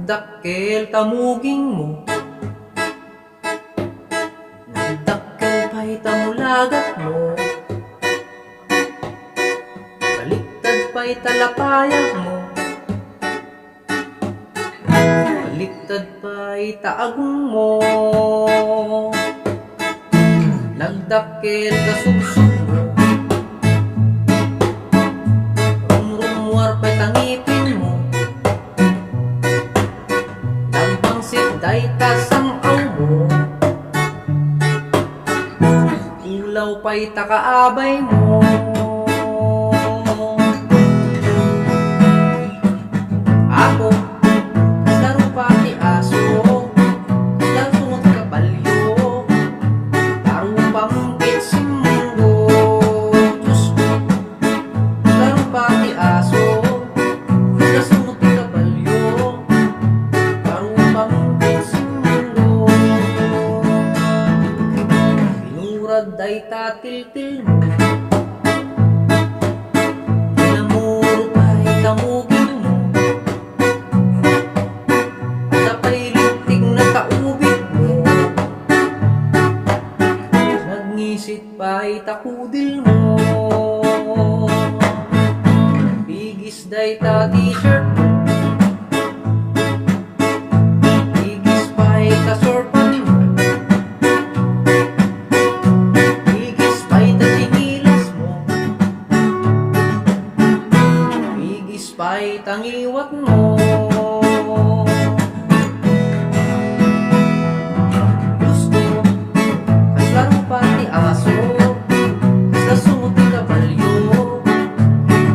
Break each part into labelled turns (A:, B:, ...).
A: Nagdakkel tamuging mo, nagdakkel pa'y tamulagat mo, baliktad pa'y talapayag mo, baliktad pa'y taagong mo. Nagdakkel kasubsub mo, rumrumwar pa'y tangipin mo, day tasamaw mo, ulaw pa'y takaabay mo. Ako, laro pati aso, laro kabalyo, laro pambit si mundo. Diyos ko, laro pati aso, laro kabalyo, laro pambit si mundo. Binurad ay tatil-til mo, pinamuro pa'y tamugin mo, at apa'y lintig na kaubig mo, nagngisit pa'y takudil mo. Bigis day ta t-shirt mo, bigis pa'y kasorpan mo, bigis pa'y tatinilas mo, bigis pa'y tangiwat mo. Gusto, kaslaro pati aso, kaslasot kabalyo,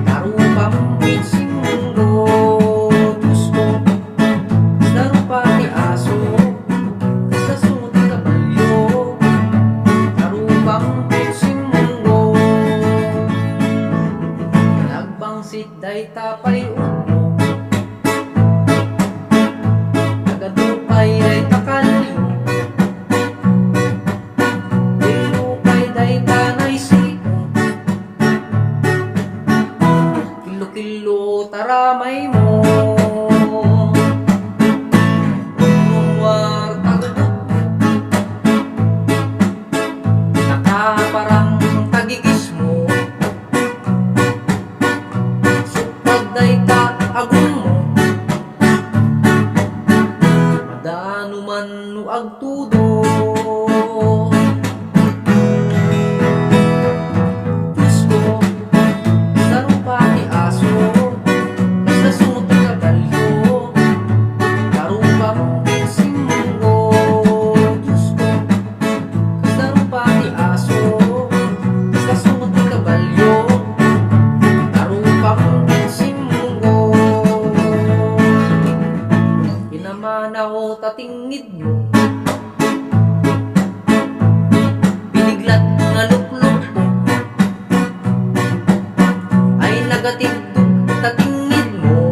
A: laro pambit si mundo. Gusto, kaslaro pati aso, kaslasot kabalyo, laro pambit si mundo. Nagbangsit day tapay mo, nagadupay day takali mo, dilupay day tanay siko, kilo-kilo taramay mo. Rumwar tagadot mo, nakaparang tagigis mo, supad day taagong mo, madano man no agtudo. Diyos ko, laro pati aso, kaslasot kabalyo, laro pambit si mundo. Diyos ko, laro pati aso, kaslasot kabalyo, laro pambit si mundo. Pinamanaw tatingid mo, biniglat nga luklok mo, ay nagatigdog tatingid mo,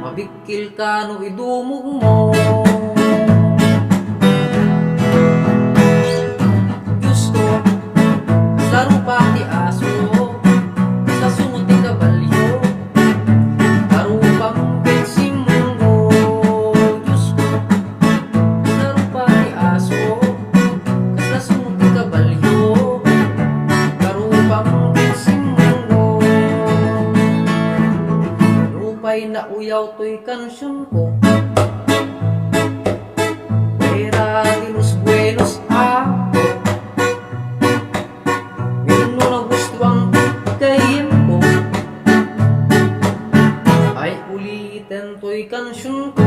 A: mabikil ka no idumog mo. Diyos ko, laro pati aso, kaslasot kabalyo, laro pambit si mundo. Diyos ko, laro pati aso, kaslasot kabalyo, laro pambit si mundo. Lupay na uyaw to'y kansyon ko, Pera de los buenos ako, yun na gusto ang kayin ko, ay ulitin to'y kansyon ko.